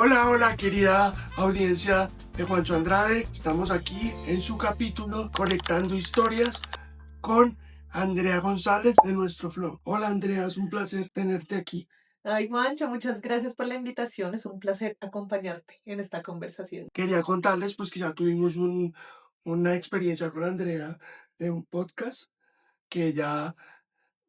Hola, hola querida audiencia de Juancho Andrade. Estamos aquí en su capítulo Conectando Historias con Andrea González de Nuestro Flow. Hola Andrea, es un placer tenerte aquí. Ay, Juancho, muchas gracias por la invitación. Es un placer acompañarte en esta conversación. Quería contarles pues que ya tuvimos una experiencia con Andrea de un podcast que ella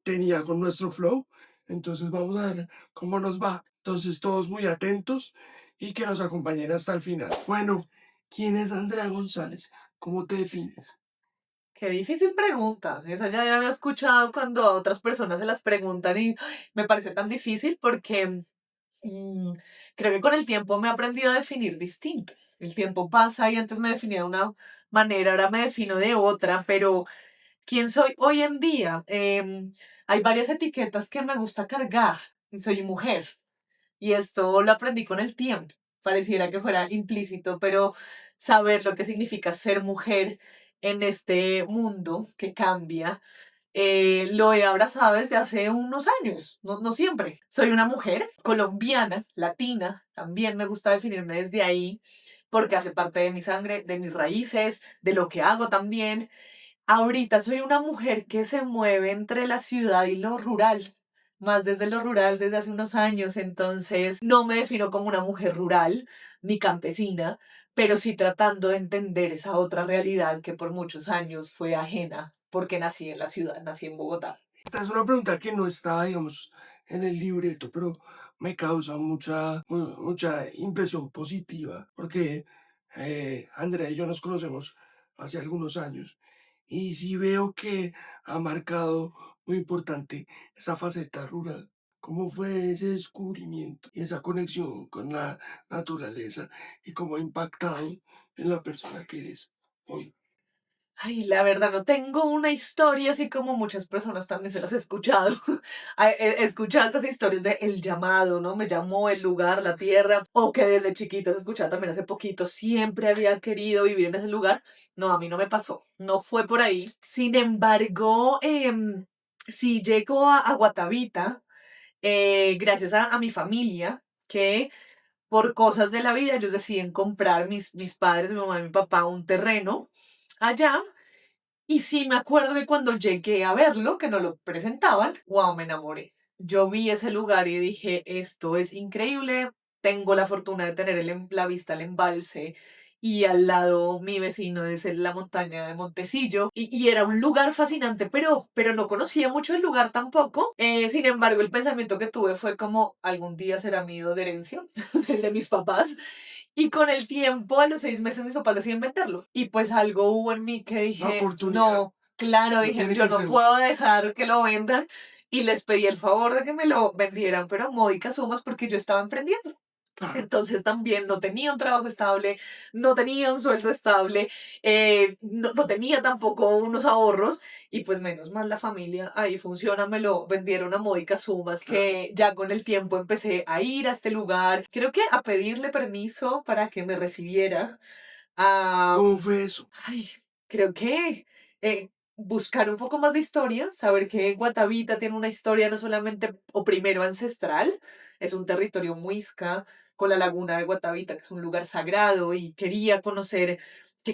tenía con Nuestro Flow. Entonces vamos a ver cómo nos va. Entonces todos muy atentos y que nos acompañen hasta el final. Bueno, ¿quién es Andrea González? ¿Cómo te defines? Qué difícil pregunta. Esa ya había escuchado cuando a otras personas se las preguntan y ay, me parece tan difícil porque mm, creo que con el tiempo me he aprendido a definir distinto. El tiempo pasa y antes me definía de una manera, ahora me defino de otra, pero ¿quién soy hoy en día? Hay varias etiquetas que me gusta cargar. Soy mujer. Y esto lo aprendí con el tiempo. Pareciera que fuera implícito, pero saber lo que significa ser mujer en este mundo que cambia, lo he abrazado desde hace unos años, no siempre. Soy una mujer colombiana, latina, también me gusta definirme desde ahí, porque hace parte de mi sangre, de mis raíces, de lo que hago también. Ahorita soy una mujer que se mueve entre la ciudad y lo rural, más desde lo rural desde hace unos años, entonces no me defino como una mujer rural ni campesina, pero sí tratando de entender esa otra realidad que por muchos años fue ajena, porque nací en la ciudad, nací en Bogotá. Esta es una pregunta que no está, digamos, en el libreto, pero me causa mucha impresión positiva, porque Andrea y yo nos conocemos hace algunos años y sí veo que ha marcado muy importante esa faceta rural. ¿Cómo fue ese descubrimiento y esa conexión con la naturaleza y cómo ha impactado en la persona que eres hoy? Ay, la verdad, no tengo una historia así como muchas personas también se las he escuchado. He escuchado estas historias de el llamado, ¿no? Me llamó el lugar, la tierra, o que desde chiquitas escuchaba también hace poquito, siempre había querido vivir en ese lugar. No, a mí no me pasó, no fue por ahí. Sin embargo, sí llegó a Guatavita, gracias a mi familia, que por cosas de la vida ellos deciden comprar mis padres, mi mamá y mi papá, un terreno allá y sí, me acuerdo que cuando llegué a verlo, que no lo presentaban, wow, me enamoré. Yo vi ese lugar y dije, esto es increíble. Tengo la fortuna de tener la vista al embalse y al lado mi vecino es en la montaña de Montecillo y era un lugar fascinante, pero no conocía mucho el lugar tampoco. Sin embargo, el pensamiento que tuve fue como algún día será mío de herencia, el de mis papás. Y con el tiempo, a los 6 meses, mis papás deciden venderlo. Y pues algo hubo en mí que La dije, oportunidad, no, claro, eso dije, tiene yo que no ser. puedo dejar que lo vendan. Y les pedí el favor de que me lo vendieran, pero a módicas sumas porque yo estaba emprendiendo. Claro. Entonces también no tenía un trabajo estable, no tenía un sueldo estable, no tenía tampoco unos ahorros y pues menos mal la familia ahí funciona, me lo vendieron a módicas sumas que ya con el tiempo empecé a ir a este lugar, creo que a pedirle permiso para que me recibiera, a, ¿Cómo fue eso? ay, creo que buscar un poco más de historia, saber que Guatavita tiene una historia no solamente o primero ancestral, es un territorio muisca con la laguna de Guatavita, que es un lugar sagrado, y quería conocer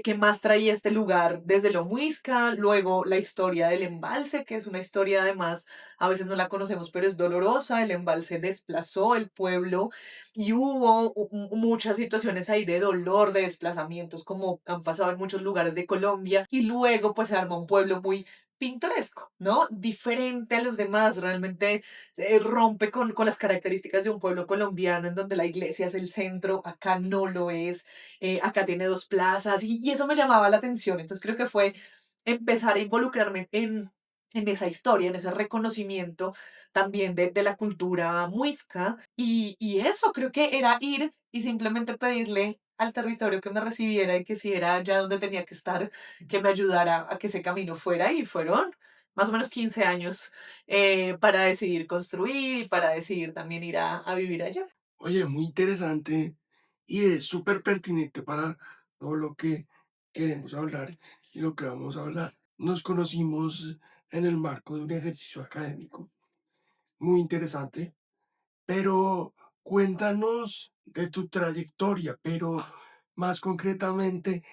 qué más traía este lugar desde lo muisca, luego la historia del embalse, que es una historia además, a veces no la conocemos, pero es dolorosa, el embalse desplazó el pueblo y hubo muchas situaciones ahí de dolor, de desplazamientos, como han pasado en muchos lugares de Colombia, y luego pues se arma un pueblo muy pintoresco, ¿no? Diferente a los demás, realmente rompe con las características de un pueblo colombiano en donde la iglesia es el centro, acá no lo es, acá tiene dos plazas y eso me llamaba la atención, entonces creo que fue empezar a involucrarme en esa historia, en ese reconocimiento también de la cultura muisca y eso creo que era ir y simplemente pedirle al territorio que me recibiera y que si era allá donde tenía que estar, que me ayudara a que ese camino fuera y fueron más o menos 15 años para decidir construir y para decidir también ir a vivir allá. Oye, muy interesante y es súper pertinente para todo lo que queremos hablar y lo que vamos a hablar. Nos conocimos en el marco de un ejercicio académico muy interesante, pero cuéntanos de tu trayectoria, pero más concretamente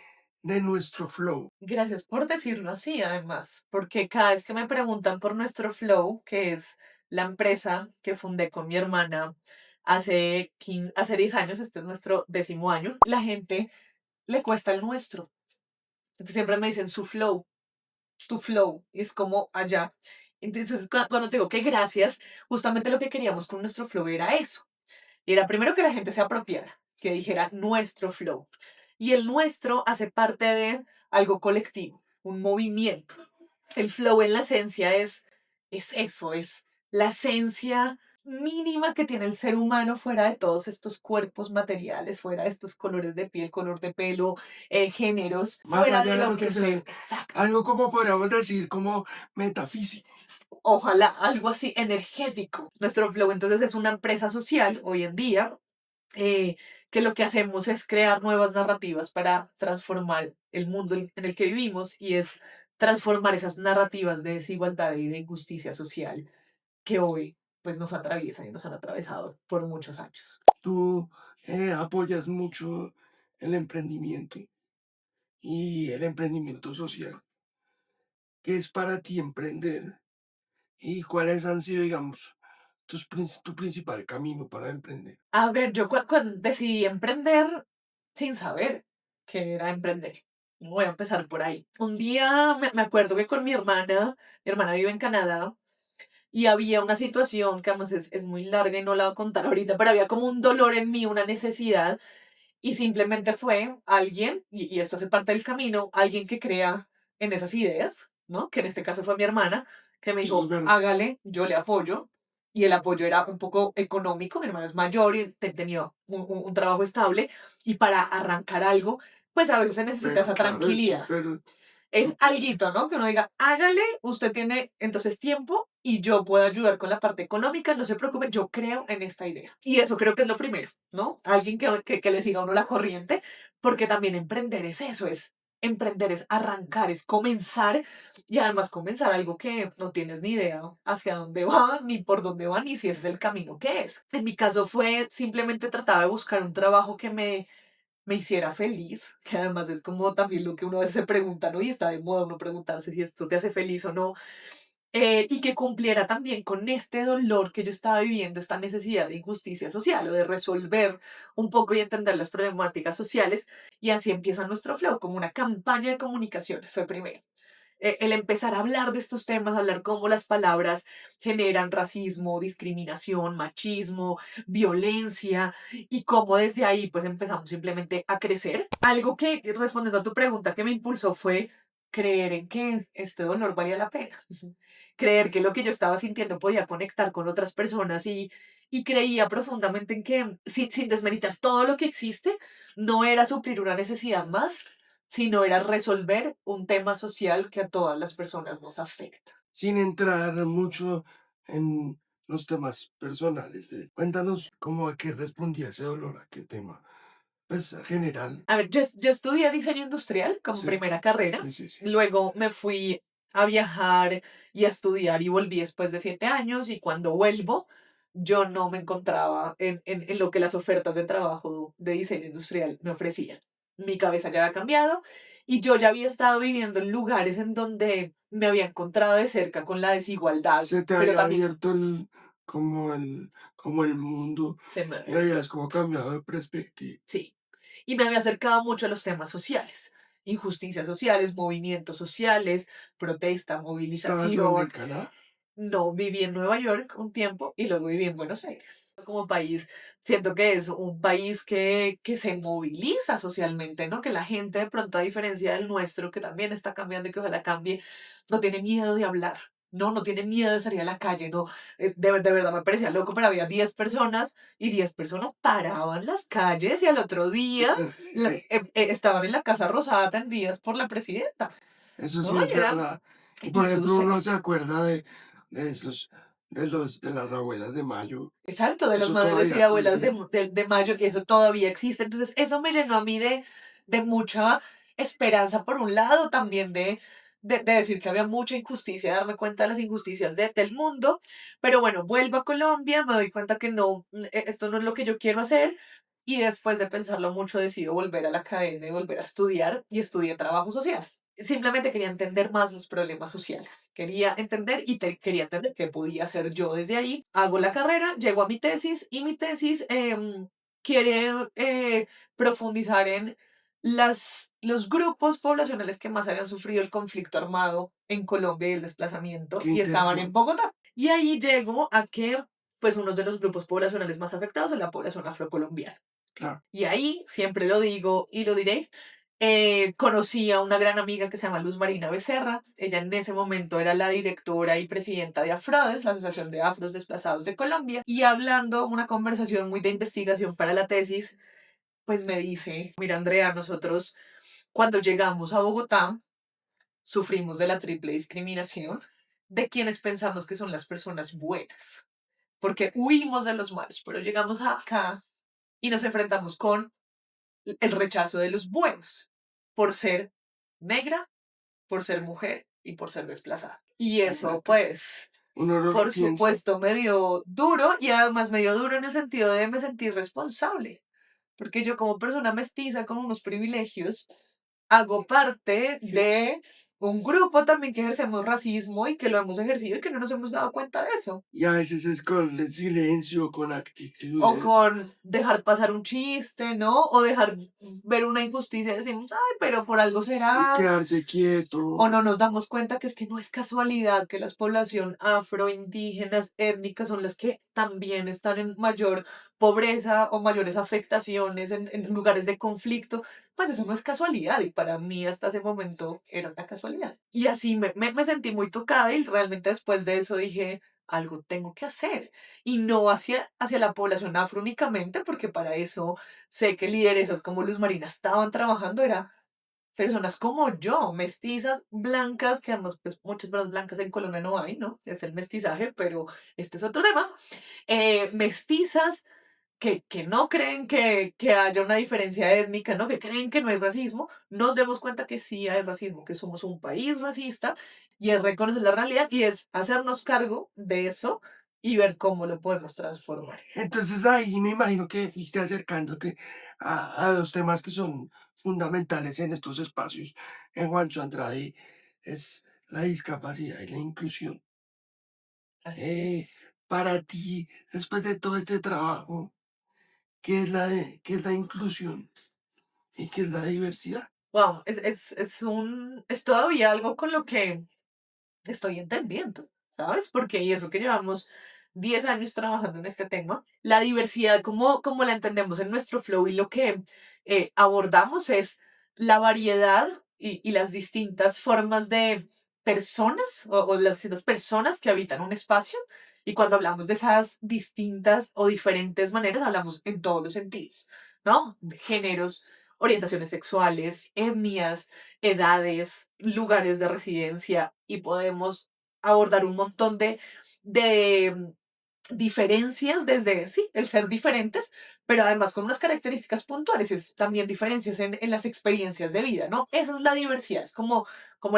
de nuestro flow. Gracias por decirlo así, además, porque cada vez que me preguntan por nuestro Flow, que es la empresa que fundé con mi hermana hace 10 años, este es nuestro 10.º año, la gente le cuesta el nuestro. Entonces siempre me dicen su Flow, tu Flow, y es como allá. Entonces, cuando te digo que gracias, justamente lo que queríamos con nuestro Flow era eso. Y era primero que la gente se apropiara, que dijera nuestro Flow. Y el nuestro hace parte de algo colectivo, un movimiento. El flow en la esencia es eso, es la esencia mínima que tiene el ser humano fuera de todos estos cuerpos materiales, fuera de estos colores de piel, color de pelo, géneros, Más fuera allá de de lo lo que que se sea. ve, Exacto. algo como podríamos decir, como metafísico. Ojalá algo así energético. Nuestro flow entonces es una empresa social hoy en día eh, que lo que hacemos es crear nuevas narrativas para transformar el mundo en el que vivimos y es transformar esas narrativas de desigualdad y de injusticia social que hoy pues nos atraviesan y nos han atravesado por muchos años. Tú apoyas mucho el emprendimiento y el emprendimiento social. ¿Qué es para ti emprender? ¿Y cuáles han sido, digamos, tu principal camino para emprender? A ver, yo cuando decidí emprender sin saber que era emprender. Voy a empezar por ahí. Un día me acuerdo que con mi hermana vive en Canadá, y había una situación que además es muy larga y no la voy a contar ahorita, pero había como un dolor en mí, una necesidad, y simplemente fue alguien, y esto hace parte del camino, alguien que crea en esas ideas, ¿no? Que en este caso fue mi hermana, que me Eso es dijo, verdad. hágale, yo le apoyo. Y el apoyo era un poco económico, mi hermana es mayor y tenía un trabajo estable, y para arrancar algo, pues a veces se necesita Pero esa claro, es tranquilidad. súper, Es súper. alguito, ¿no? Que uno diga, hágale, usted tiene entonces tiempo y yo puedo ayudar con la parte económica, no se preocupe, yo creo en esta idea. Y eso creo que es lo primero, ¿no? Alguien que le siga a uno la corriente, porque también emprender es eso, es emprender, es arrancar, es comenzar, y además comenzar algo que no tienes ni idea hacia dónde va, ni por dónde va, ni si ese es el camino que es. En mi caso fue simplemente tratar de buscar un trabajo que me hiciera feliz, que además es como también lo que uno a veces se pregunta, ¿no? Y está de moda uno preguntarse si esto te hace feliz o no, y que cumpliera también con este dolor que yo estaba viviendo, esta necesidad de injusticia social o de resolver un poco y entender las problemáticas sociales, y así empieza nuestro flow, como una campaña de comunicaciones, fue primero el empezar a hablar de estos temas, hablar cómo las palabras generan racismo, discriminación, machismo, violencia, y cómo desde ahí pues empezamos simplemente a crecer. Algo que, respondiendo a tu pregunta, que me impulsó fue creer en que este dolor valía la pena. Creer que lo que yo estaba sintiendo podía conectar con otras personas, y creía profundamente en que, sin desmeritar todo lo que existe, no era suplir una necesidad más, sino era resolver un tema social que a todas las personas nos afecta. Sin entrar mucho en los temas personales. Cuéntanos cómo a qué respondía ese dolor, a qué tema. Pues general. A ver, yo estudié diseño industrial como Sí, primera carrera, sí, sí, sí. luego me fui a viajar y a estudiar y volví después de 7 años, y cuando vuelvo yo no me encontraba en lo que las ofertas de trabajo de diseño industrial me ofrecían. Mi cabeza ya había cambiado y yo ya había estado viviendo en lugares en donde me había encontrado de cerca con la desigualdad, Se te pero había también abierto como el mundo se me y había habías abierto. como cambiado de perspectiva. Sí, y me había acercado mucho a los temas sociales, injusticias sociales, movimientos sociales, protesta, ¿Estabas donde, en movilización. Canadá? No, viví en Nueva York un tiempo y luego viví en Buenos Aires. Como país, siento que es un país que se moviliza socialmente, ¿no? Que la gente de pronto, a diferencia del nuestro, que también está cambiando y que ojalá cambie, no tiene miedo de hablar. No tiene miedo de salir a la calle, no, de verdad me parecía loco, pero había 10 personas y 10 personas paraban las calles, y al otro día Eso, estaban en la Casa Rosada atendidas por la presidenta, eso sí ¿no? es verdad. Y por Y ejemplo, uno sucede. se acuerda de esos, de las abuelas de Mayo. Exacto, de las Eso madres y todavía abuelas sigue. de mayo, que eso todavía existe. Entonces, eso me llenó a mí de mucha esperanza, por un lado, también de decir que había mucha injusticia, de darme cuenta de las injusticias del mundo. Pero bueno, vuelvo a Colombia, me doy cuenta que no, esto no es lo que yo quiero hacer. y después de pensarlo mucho decido volver a la academia y volver a estudiar y estudié trabajo social. Simplemente quería entender más los problemas sociales. Quería entender y quería entender qué podía hacer yo desde ahí. Hago la carrera, llego a mi tesis y mi tesis quiere profundizar en los grupos poblacionales que más habían sufrido el conflicto armado en Colombia y el desplazamiento Qué y estaban en interesante. Bogotá. Y ahí llego a que pues uno de los grupos poblacionales más afectados es la población afrocolombiana. Claro. Y ahí, siempre lo digo y lo diré, conocí a una gran amiga que se llama Luz Marina Becerra. Ella en ese momento era la directora y presidenta de AFRODES, la Asociación de Afros Desplazados de Colombia. Y hablando una conversación muy de investigación para la tesis, pues me dice, mira Andrea, nosotros cuando llegamos a Bogotá sufrimos de la triple discriminación de quienes pensamos que son las personas buenas, porque huimos de los malos, pero llegamos acá y nos enfrentamos con el rechazo de los buenos por ser negra, por ser mujer y por ser desplazada. Y eso, Exacto. pues, Uno no lo por piensa. supuesto, me dio duro y además me dio duro en el sentido de me sentí responsable, porque yo como persona mestiza con unos privilegios, hago parte Sí. de un grupo también que ejercemos racismo y que lo hemos ejercido y que no nos hemos dado cuenta de eso. Y a veces es con el silencio, con O actitudes. con dejar pasar un chiste, ¿no? O dejar ver una injusticia y decimos, ay, pero por algo Y será. quedarse O quieto. no nos damos cuenta que es que no es casualidad que las poblaciones afroindígenas étnicas son las que también están en mayor pobreza o mayores afectaciones en lugares de conflicto. Pues eso no es casualidad y para mí hasta ese momento era una casualidad. Y así me sentí muy tocada y realmente después de eso dije, algo tengo que hacer. Y no hacia la población afro únicamente, porque para eso sé que lideresas como Luz Marina estaban trabajando, era personas como yo, mestizas, blancas, que además, pues muchas personas blancas en Colombia no hay, ¿no? Es el mestizaje, pero este es otro tema. Mestizas que no creen que haya una diferencia étnica, ¿no? Que creen que no hay racismo, nos demos cuenta que sí hay racismo, que somos un país racista y es reconocer la realidad y es hacernos cargo de eso y ver cómo lo podemos transformar. Entonces ahí me imagino que fuiste acercándote a los temas que son fundamentales en estos espacios. En Juancho Andrade es la discapacidad y la inclusión. Así Eh, es. para ti, después de todo este trabajo, qué es la inclusión y qué es la diversidad? Wow, es todavía algo con lo que estoy entendiendo, ¿sabes? Porque y eso que llevamos 10 años trabajando en este tema, la diversidad como la entendemos en nuestro flow y lo que abordamos es la variedad y las distintas formas de personas o las distintas personas que habitan un espacio. Y cuando hablamos de esas distintas o diferentes maneras, hablamos en todos los sentidos, ¿no? De géneros, orientaciones sexuales, etnias, edades, lugares de residencia y podemos abordar un montón de diferencias desde, sí, el ser diferentes, pero además con unas características puntuales, es también diferencias en las experiencias de vida, ¿no? Esa es la diversidad, es como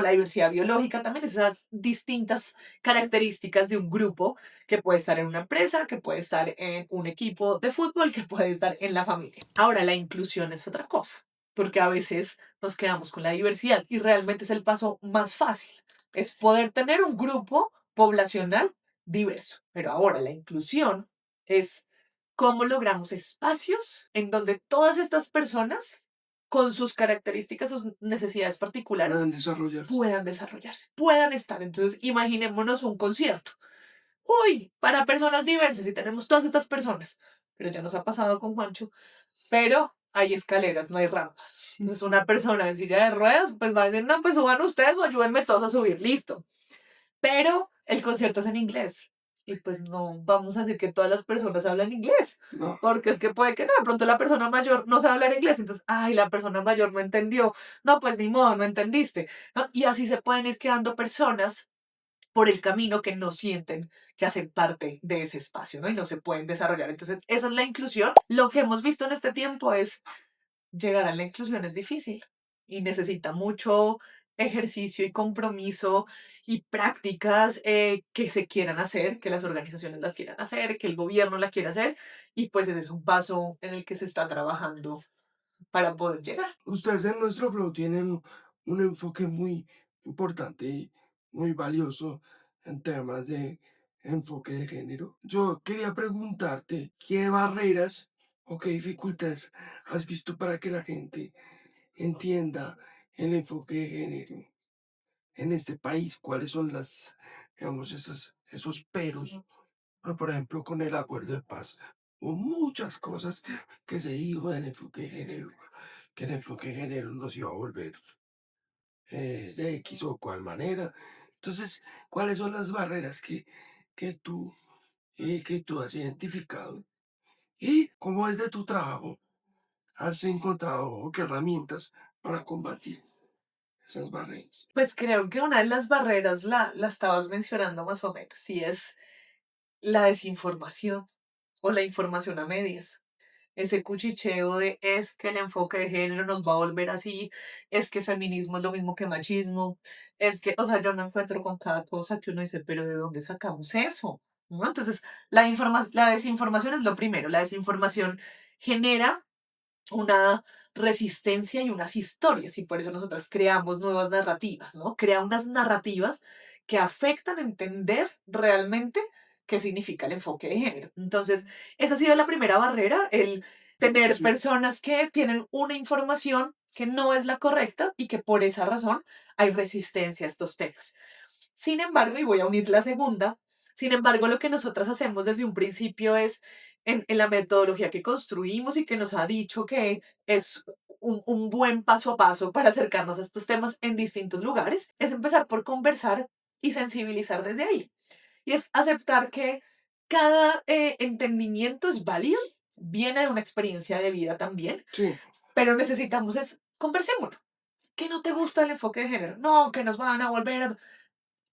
la diversidad biológica también, esas distintas características de un grupo que puede estar en una empresa, que puede estar en un equipo de fútbol, que puede estar en la familia. Ahora, la inclusión es otra cosa, porque a veces nos quedamos con la diversidad y realmente es el paso más fácil, es poder tener un grupo poblacional diverso. Pero ahora la inclusión es cómo logramos espacios en donde todas estas personas, con sus características, sus necesidades particulares, Puedan desarrollarse. puedan desarrollarse, puedan estar. Entonces, imaginémonos un concierto. Uy, para personas diversas y tenemos todas estas personas. Pero ya nos ha pasado con Juancho. Pero hay escaleras, no hay rampas. Entonces, una persona en silla de ruedas, pues va a decir, no, pues suban ustedes o ayúdenme todos a subir, listo. Pero el concierto es en inglés. Y pues no vamos a decir que todas las personas hablan inglés. No, Porque es que puede que no, de pronto la persona mayor no sabe hablar inglés. Entonces, ay, la persona mayor no entendió. No, pues ni modo, no entendiste, ¿no? Y así se pueden ir quedando personas por el camino que no sienten que hacen parte de ese espacio, ¿no? Y no se pueden desarrollar. Entonces, esa es la inclusión. Lo que hemos visto en este tiempo es llegar a la inclusión es difícil y necesita mucho ejercicio y compromiso y prácticas que se quieran hacer, que las organizaciones las quieran hacer, que el gobierno la quiera hacer, y pues ese es un paso en el que se está trabajando para poder llegar. Ustedes en nuestro flow tienen un enfoque muy importante y muy valioso en temas de enfoque de género. Yo quería preguntarte, ¿qué barreras o qué dificultades has visto para que la gente entienda el enfoque de género en este país? ¿Cuáles son digamos, esos peros? Pero, por ejemplo, con el acuerdo de paz, hubo muchas cosas que se dijo del enfoque de género, que el enfoque de género nos iba a volver de X o cual manera. Entonces, ¿cuáles son las barreras que que tú has identificado? Y cómo desde tu trabajo has encontrado o qué herramientas para combatir esas barreras. Pues creo que una de las barreras la estabas mencionando más o menos, y es la desinformación o la información a medias. Ese cuchicheo de es que el enfoque de género nos va a volver así, es que feminismo es lo mismo que machismo, es que, o sea, yo me encuentro con cada cosa que uno dice, pero ¿de dónde sacamos eso? ¿No? Entonces, la desinformación es lo primero, la desinformación genera una resistencia y unas historias, y por eso nosotras creamos nuevas narrativas, ¿no? Crea unas narrativas que afectan entender realmente qué significa el enfoque de género. Entonces, esa ha sido la primera barrera, el tener Sí, personas que tienen una información que no es la correcta y que por esa razón hay resistencia a estos temas. Sin embargo, y voy a unir la segunda, sin embargo, lo que nosotras hacemos desde un principio es, en la metodología que construimos y que nos ha dicho que es un buen paso a paso para acercarnos a estos temas en distintos lugares, es empezar por conversar y sensibilizar desde ahí. Y es aceptar que cada entendimiento es válido, viene de una experiencia de vida también, sí, pero necesitamos es, conversémoslo. ¿Qué no te gusta el enfoque de género? No, que nos van a volver a...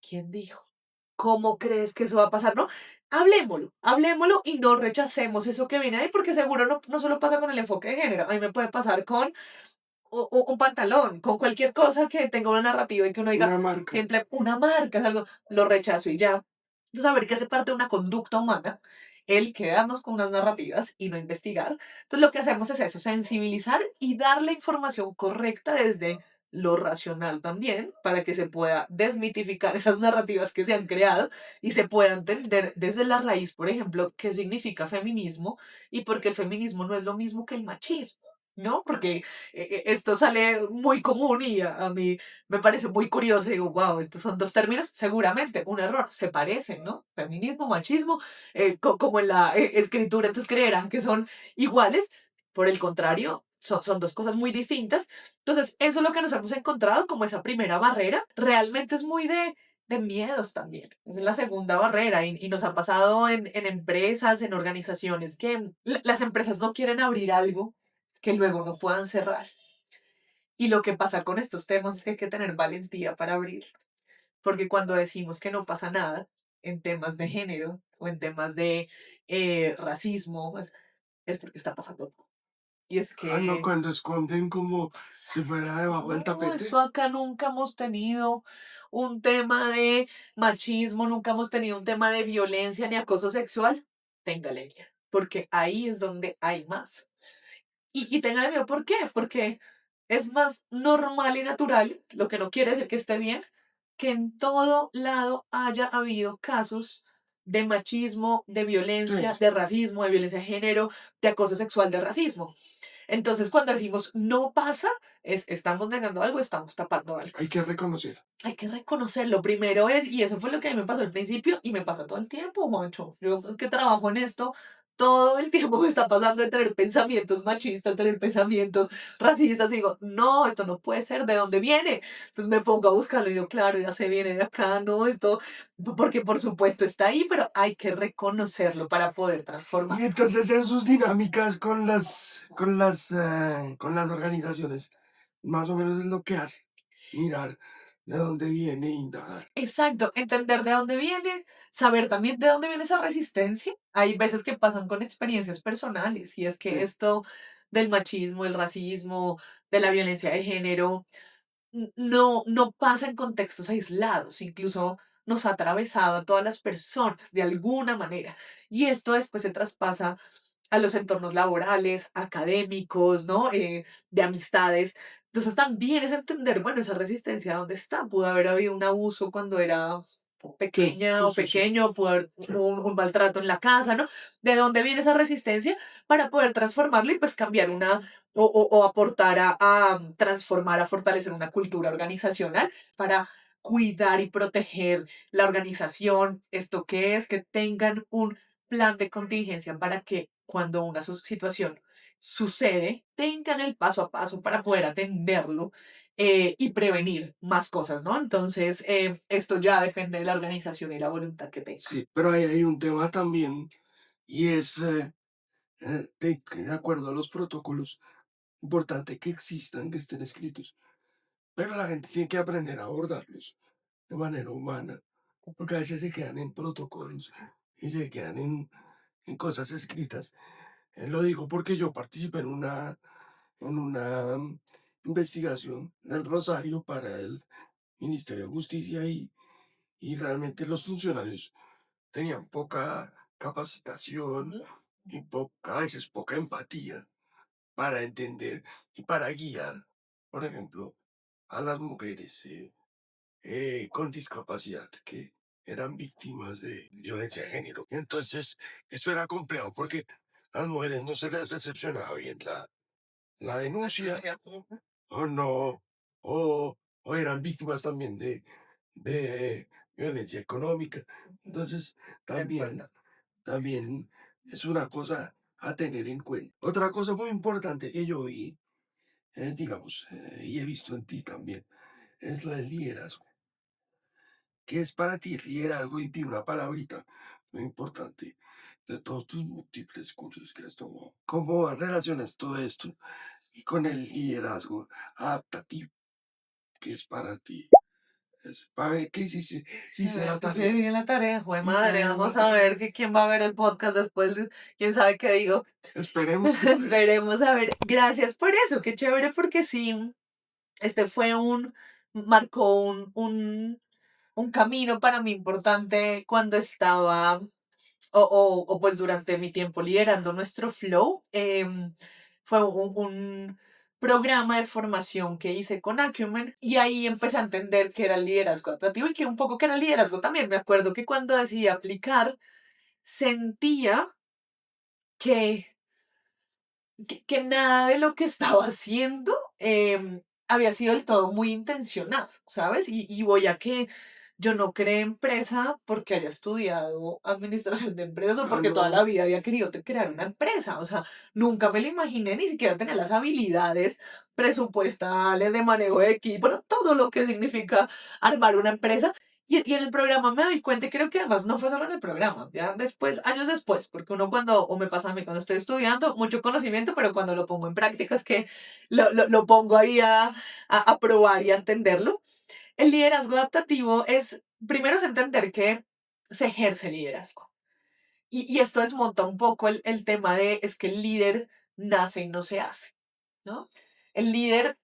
¿Quién dijo? ¿Cómo crees que eso va a pasar? No, hablemoslo, hablemoslo y no rechacemos eso que viene ahí, porque seguro no solo pasa con el enfoque de género, a mí me puede pasar con un pantalón, con cualquier cosa que tenga una narrativa y que uno diga, una marca. simple, una marca, es algo, lo rechazo y ya. Entonces, saber que hace parte de una conducta humana, el quedarnos con unas narrativas y no investigar. Entonces, lo que hacemos es eso, sensibilizar y dar la información correcta desde lo racional también, para que se pueda desmitificar esas narrativas que se han creado y se pueda entender desde la raíz, por ejemplo, qué significa feminismo y por qué el feminismo no es lo mismo que el machismo. ¿No? Porque esto sale muy común y a mí me parece muy curioso. Y digo, wow, estos son dos términos, seguramente un error, se parecen, ¿no? Feminismo, machismo, como en la escritura, entonces creerán que son iguales. Por el contrario, son dos cosas muy distintas. Entonces, eso es lo que nos hemos encontrado como esa primera barrera. Realmente es muy de miedos también. Esa es la segunda barrera y nos ha pasado en empresas, en organizaciones, que las empresas no quieren abrir algo que luego no puedan cerrar. Y lo que pasa con estos temas es que hay que tener valentía para abrir, porque cuando decimos que no pasa nada en temas de género o en temas de racismo, es porque está pasando algo. Y es Ah, no, que cuando esconden como si fuera debajo del no, tapete. eso acá nunca hemos tenido un tema de machismo, nunca hemos tenido un tema de violencia ni acoso sexual. Téngale miedo, porque ahí es donde hay más. Y tenga miedo, ¿por qué? Porque es más normal y natural, lo que no quiere decir que esté bien, que en todo lado haya habido casos de machismo, de Sí, violencia, de racismo, de violencia de género, de acoso sexual, de racismo. Entonces, cuando decimos no pasa, es estamos negando algo, estamos tapando algo. hay que reconocer. Hay que reconocerlo. Primero es, y eso fue lo que a mí me pasó al principio y me pasa todo el tiempo, Moncho. Yo que trabajo en esto, todo el tiempo me está pasando de tener pensamientos machistas, tener pensamientos racistas y digo, no, esto no puede ser, ¿de dónde viene? Entonces me pongo a buscarlo y yo, claro, ya se viene de acá, no, esto, porque por supuesto está ahí, pero hay que reconocerlo para poder Y transformar. entonces en sus dinámicas con con las organizaciones, más o menos es lo que hace. Mirar de dónde viene e indagar. Exacto, entender de dónde viene, saber también de dónde viene esa resistencia. Hay veces que pasan con experiencias personales y es que Sí, esto del machismo, el racismo, de la violencia de género, no pasa en contextos aislados, incluso nos ha atravesado a todas las personas de alguna manera. Y esto después se traspasa a los entornos laborales, académicos, ¿no? De amistades. Entonces también es entender, bueno, esa resistencia, ¿dónde está? Pudo haber habido un abuso cuando era Sí, pequeña sí, o sí, sí. pequeño, pudo haber un maltrato en la casa, ¿no? ¿De dónde viene esa resistencia para poder transformarlo y pues cambiar o aportar a transformar, a fortalecer una cultura organizacional para cuidar y proteger la organización? ¿Esto qué es? Que tengan un plan de contingencia para que cuando una situación sucede, tengan el paso a paso para poder atenderlo y prevenir más cosas, ¿no? Entonces, esto ya depende de la organización y la voluntad que tenga. Sí, pero ahí hay un tema también y es, de acuerdo a los protocolos, importante que existan, que estén escritos, pero la gente tiene que aprender a abordarlos de manera humana, porque a veces se quedan en protocolos y se quedan en cosas escritas. Lo digo porque yo participé en una investigación del Rosario para el Ministerio de Justicia y realmente los funcionarios tenían poca capacitación Ujú. y a veces poca empatía para entender y para guiar, por ejemplo, a las mujeres con discapacidad que eran víctimas de violencia de género. Entonces, eso era complejo porque a las mujeres no se les recepcionaba bien la denuncia o no, o eran víctimas también de violencia económica. Entonces, De también, acuerdo. también es una cosa a tener en cuenta. Otra cosa muy importante que yo vi, digamos, y he visto en ti también, es la del liderazgo. ¿Qué es para ti el liderazgo? Y di una palabrita muy importante de todos tus múltiples cursos que has tomado. ¿Cómo relacionas todo esto y con el liderazgo adaptativo? ¿Qué es para ti? Para ver qué hiciste, si A hice ver, la sí, sí, tarea. bien la tarea, jue madre, Hice la vamos a tarea. ver que quién va a ver el podcast después, quién sabe qué digo. Esperemos que lo vea. Veremos, a ver, gracias por eso, qué chévere, porque sí, este fue marcó un camino para mí importante cuando estaba, o pues durante mi tiempo liderando nuestro flow. Fue un programa de formación que hice con Acumen y ahí empecé a entender que era el liderazgo adaptativo y que un poco que era el liderazgo también. Me acuerdo que cuando decidí aplicar, sentía que que nada de lo que estaba haciendo había sido del todo muy intencionado, ¿sabes? Y voy a que yo no creé empresa porque haya estudiado administración de empresas o Ah, porque toda la no. vida había querido crear una empresa. O sea, nunca me lo imaginé, ni siquiera tenía las habilidades presupuestales de manejo de equipo, bueno, todo lo que significa armar una empresa. Y en el programa me doy cuenta, y creo que además no fue solo en el programa, ya después, años después, porque uno cuando, o me pasa a mí cuando estoy estudiando, mucho conocimiento, pero cuando lo pongo en práctica es que lo pongo ahí a probar y a entenderlo. El liderazgo adaptativo es, primero es entender que se ejerce liderazgo. Y esto desmonta un poco el tema de, es que el líder nace y no se hace, ¿no? El líder,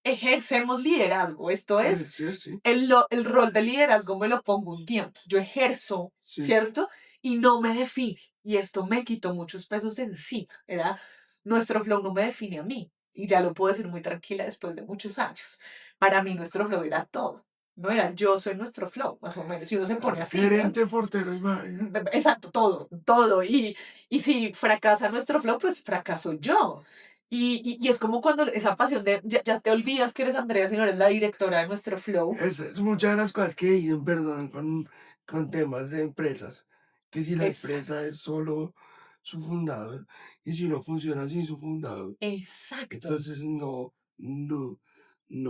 ejercemos liderazgo, esto es Ejercer, sí. el rol de liderazgo me lo pongo un tiempo. Yo ejerzo, Sí, sí. ¿cierto? Y no me define. Y esto me quitó muchos pesos de encima. Era, nuestro flow no me define a mí. Y ya lo puedo decir muy tranquila después de muchos años. Para mí nuestro flow era todo. No era yo soy nuestro flow, más o menos. Y uno se pone así, ¿cierto? Gerente, portero y Mario. Exacto, todo, todo. Y si fracasa nuestro flow, pues fracaso yo. Y es como cuando esa pasión de, ya te olvidas que eres Andrea, si no eres la directora de nuestro flow. Es muchas de las cosas que dicen, perdón, con temas de empresas, que si la Exacto, empresa es solo su fundador y si no funciona sin su fundador, exacto. entonces no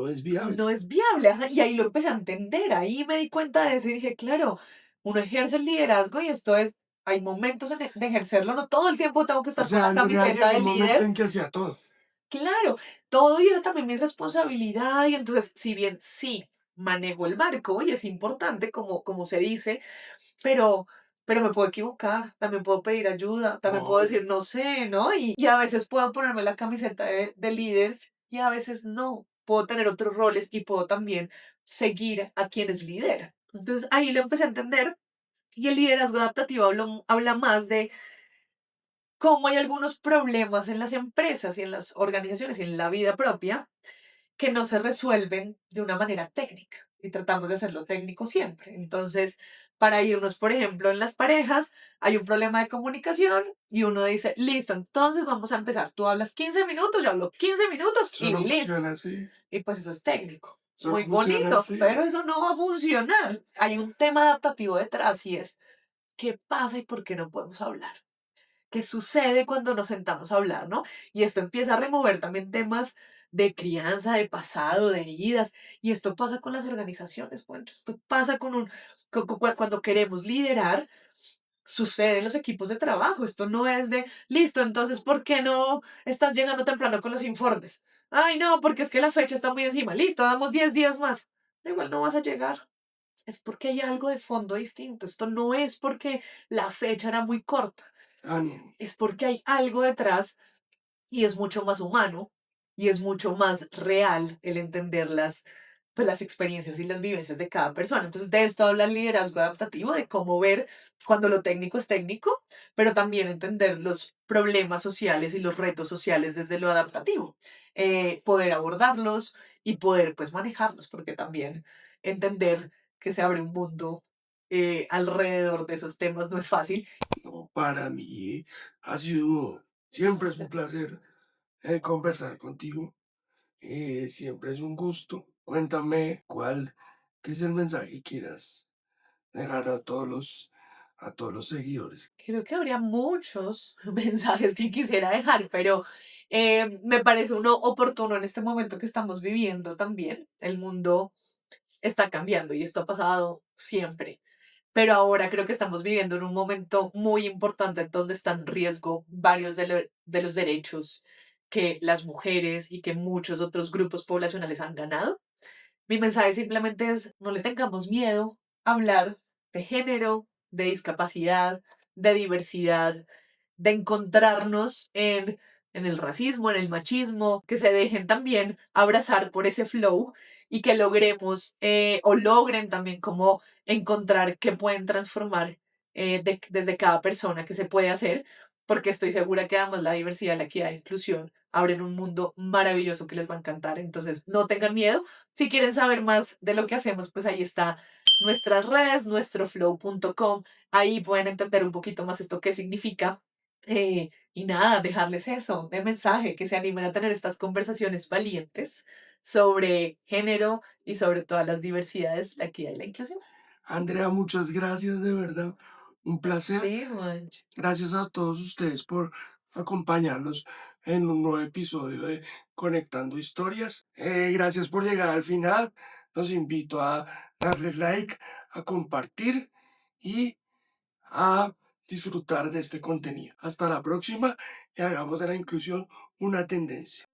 es viable. No es viable. Ajá, y ahí lo empecé a entender. Ahí me di cuenta de eso y dije, claro, uno ejerce el liderazgo y esto es, hay momentos de ejercerlo, no todo el tiempo tengo que O estar con sea, la Andrea camiseta llegó de un momento líder. en que hacía todo. Claro, todo y era también mi responsabilidad. Y entonces, si bien sí, manejo el barco y es importante, como se dice, pero, pero me puedo equivocar, también puedo pedir ayuda, también puedo Obvio. decir no sé, ¿no? Y a veces puedo ponerme la camiseta de líder y a veces no. puedo tener otros roles y puedo también seguir a quienes lidera. Entonces ahí lo empecé a entender y el liderazgo adaptativo habla más de cómo hay algunos problemas en las empresas y en las organizaciones y en la vida propia que no se resuelven de una manera técnica y tratamos de hacerlo técnico siempre. Entonces, para irnos, por ejemplo, en las parejas, hay un problema de comunicación y uno dice, listo, entonces vamos a empezar. Tú hablas 15 minutos, yo hablo 15 minutos Eso y no listo. funciona así. Y pues eso es técnico, Eso no muy funciona bonito, así. pero eso no va a funcionar. Hay un tema adaptativo detrás y es, ¿qué pasa y por qué no podemos hablar? ¿Qué sucede cuando nos sentamos a hablar, no? Y esto empieza a remover también temas de crianza, de pasado, de heridas, y esto pasa con las organizaciones, bueno, esto pasa con cuando queremos liderar, sucede en los equipos de trabajo, esto no es de, listo, entonces, ¿por qué no estás llegando temprano con los informes? Ay, no, porque es que la fecha está muy encima, listo, damos 10 días más. Da igual, no vas a llegar. Es porque hay algo de fondo distinto. Esto no es porque la fecha era muy corta, Ah, no. es porque hay algo detrás y es mucho más humano y es mucho más real el entender pues, las experiencias y las vivencias de cada persona. Entonces, de esto habla el liderazgo adaptativo, de cómo ver cuando lo técnico es técnico, pero también entender los problemas sociales y los retos sociales desde lo adaptativo, poder abordarlos y poder pues manejarlos, porque también entender que se abre un mundo alrededor de esos temas no es fácil. No, para mí ha sido, siempre es un placer conversar contigo. Siempre es un gusto. Cuéntame cuál, qué es el mensaje que quieras dejar a todos los seguidores. Creo que habría muchos mensajes que quisiera dejar, pero me parece uno oportuno en este momento que estamos viviendo también. El mundo está cambiando y esto ha pasado siempre, pero ahora creo que estamos viviendo en un momento muy importante donde están en riesgo varios de los derechos que las mujeres y que muchos otros grupos poblacionales han ganado. Mi mensaje simplemente es, no le tengamos miedo a hablar de género, de discapacidad, de diversidad, de encontrarnos en el racismo, en el machismo, que se dejen también abrazar por ese flow y que logremos o logren también como encontrar qué pueden transformar desde cada persona que se puede hacer, porque estoy segura que además la diversidad, la equidad e inclusión abren un mundo maravilloso que les va a encantar. Entonces, no tengan miedo. Si quieren saber más de lo que hacemos, pues ahí está nuestras redes, nuestroflow.com. Ahí pueden entender un poquito más esto qué significa. Y nada, dejarles eso de mensaje, que se animen a tener estas conversaciones valientes sobre género y sobre todas las diversidades, la equidad y la inclusión. Andrea, muchas gracias, de verdad. Un placer. Sí, Juan. Gracias a todos ustedes por acompañarnos en un nuevo episodio de Conectando Historias. Gracias por llegar al final. Los invito a darle like, a compartir y a disfrutar de este contenido. Hasta la próxima y hagamos de la inclusión una tendencia.